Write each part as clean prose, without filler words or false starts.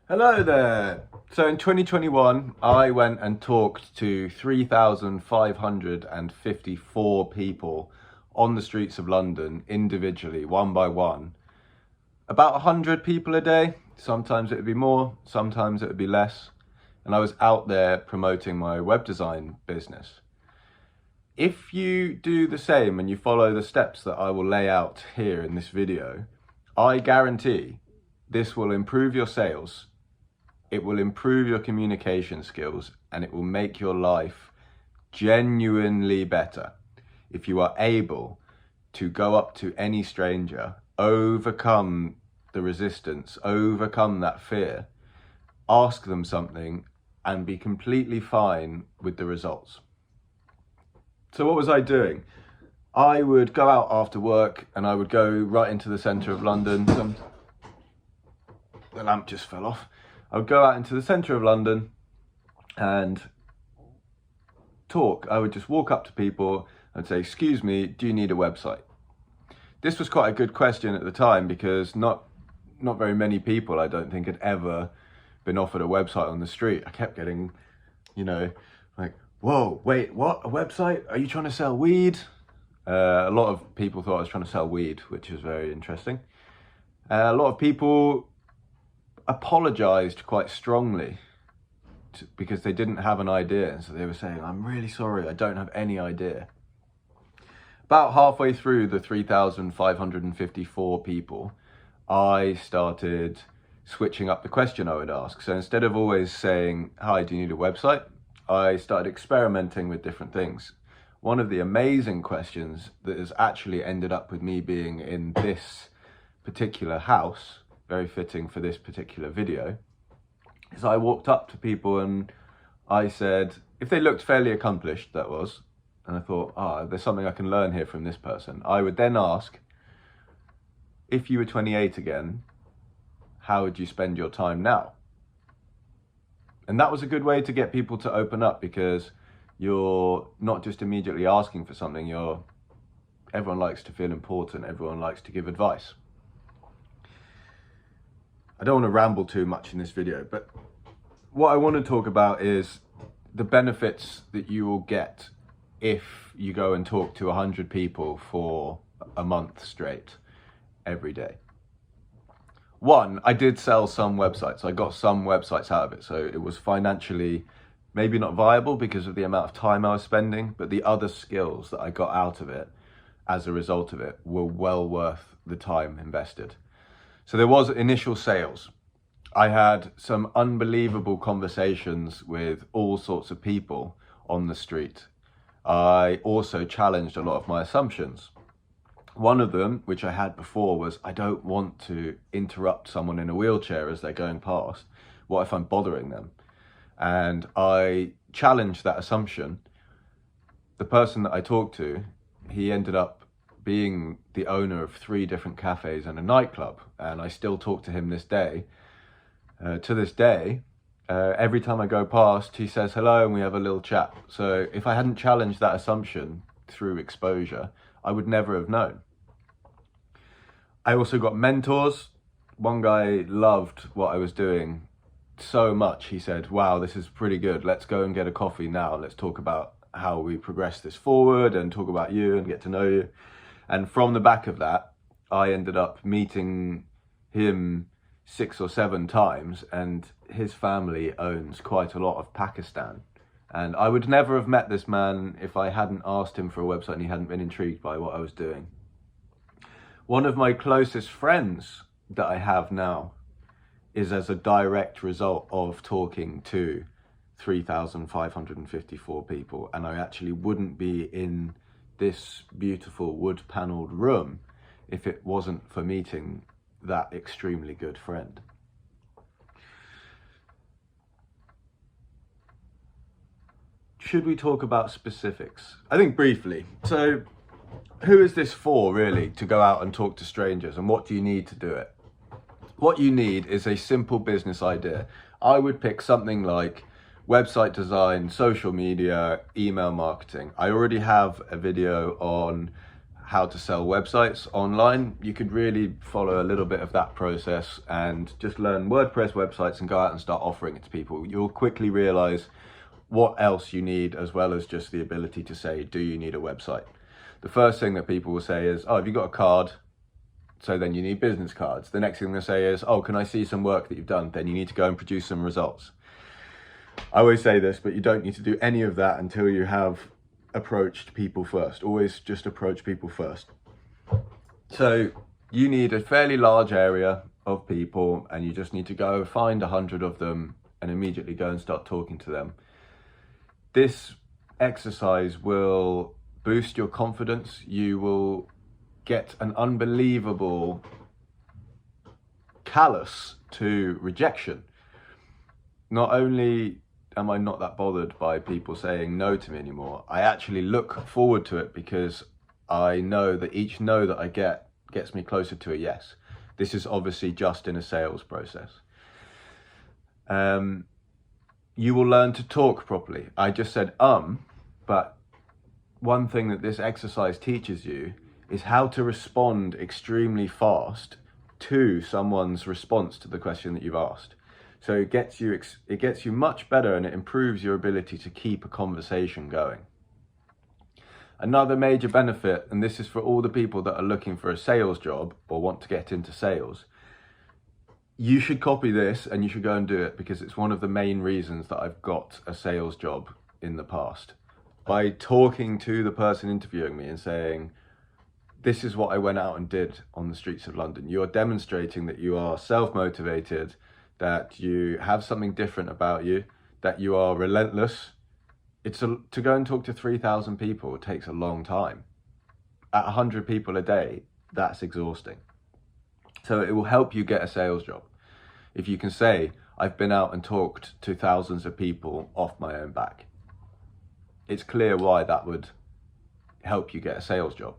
Hello there. So in 2021, I went and talked to 3,554 people on the streets of London individually, one by one. About 100 people a day. Sometimes it would be more, sometimes it would be less. And I was out there promoting my web design business. If you do the same and you follow the steps that I will lay out here in this video, I guarantee this will improve your sales. It will improve your communication skills and it will make your life genuinely better if you are able to go up to any stranger, overcome the resistance, overcome that fear, ask them something and be completely fine with the results. So what was I doing? I would go out after work and I would go right into the centre of London. The lamp just fell off. I would go out into the centre of London and talk. I would just walk up to people and say, excuse me, do you need a website? This was quite a good question at the time because not very many people, I don't think, had ever been offered a website on the street. I kept getting, like, whoa, wait, what? A website? Are you trying to sell weed? A lot of people thought I was trying to sell weed, which was very interesting. A lot of people apologized quite strongly because they didn't have an idea. So they were saying, I'm really sorry, I don't have any idea. About halfway through the 3,554 people, I started switching up the question I would ask. So instead of always saying, hi, do you need a website? I started experimenting with different things. One of the amazing questions that has actually ended up with me being in this particular house, very fitting for this particular video, is I walked up to people and I said, if they looked fairly accomplished, that was, and I thought, there's something I can learn here from this person. I would then ask, if you were 28 again, how would you spend your time now? And that was a good way to get people to open up because you're not just immediately asking for something, everyone likes to feel important, everyone likes to give advice. I don't want to ramble too much in this video, but what I want to talk about is the benefits that you will get if you go and talk to 100 people for a month straight, every day. One, I did sell some websites. I got some websites out of it, so it was financially maybe not viable because of the amount of time I was spending, but the other skills that I got out of it as a result of it were well worth the time invested. So there was initial sales. I had some unbelievable conversations with all sorts of people on the street. I also challenged a lot of my assumptions. One of them, which I had before, was I don't want to interrupt someone in a wheelchair as they're going past. What if I'm bothering them? And I challenged that assumption. The person that I talked to, he ended up being the owner of 3 different cafes and a nightclub, and I still talk to him this day. To this day, every time I go past, he says hello and we have a little chat. So if I hadn't challenged that assumption through exposure, I would never have known. I also got mentors. One guy loved what I was doing so much. He said, wow, this is pretty good. Let's go and get a coffee now. Let's talk about how we progress this forward and talk about you and get to know you. And from the back of that, I ended up meeting him 6 or 7 times, and his family owns quite a lot of Pakistan. And I would never have met this man if I hadn't asked him for a website and he hadn't been intrigued by what I was doing. One of my closest friends that I have now is as a direct result of talking to 3,554 people, and I actually wouldn't be in this beautiful wood-panelled room if it wasn't for meeting that extremely good friend. Should we talk about specifics? I think briefly. So who is this for, really, to go out and talk to strangers, and what do you need to do it? What you need is a simple business idea. I would pick something like website design, social media, email marketing. I already have a video on how to sell websites online, you could really follow a little bit of that process and just learn WordPress websites and go out and start offering it to people. You'll quickly realize what else you need, as well as just the ability to say, do you need a website? The first thing that people will say is, oh, have you got a card? So then you need business cards. The next thing they'll say is, oh, can I see some work that you've done? Then you need to go and produce some results. I always say this, but you don't need to do any of that until you have approached people first. Always just approach people first. So you need a fairly large area of people, and you just need to go find 100 of them and immediately go and start talking to them. This exercise will boost your confidence. You will get an unbelievable callous to rejection. Not only am I not that bothered by people saying no to me anymore, I actually look forward to it, because I know that each no that I get gets me closer to a yes. This is obviously just in a sales process. You will learn to talk properly. I just said but one thing that this exercise teaches you is how to respond extremely fast to someone's response to the question that you've asked. So it gets you much better, and it improves your ability to keep a conversation going. Another major benefit, and this is for all the people that are looking for a sales job or want to get into sales, you should copy this and you should go and do it, because it's one of the main reasons that I've got a sales job in the past. By talking to the person interviewing me and saying, this is what I went out and did on the streets of London. You are demonstrating that you are self-motivated, that you have something different about you, that you are relentless. To go and talk to 3,000 people takes a long time. At 100 people a day, that's exhausting. So it will help you get a sales job. If you can say, I've been out and talked to thousands of people off my own back. It's clear why that would help you get a sales job.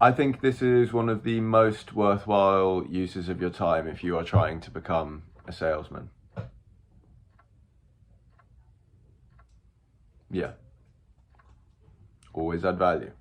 I think this is one of the most worthwhile uses of your time if you are trying to become a salesman. Yeah. Always add value.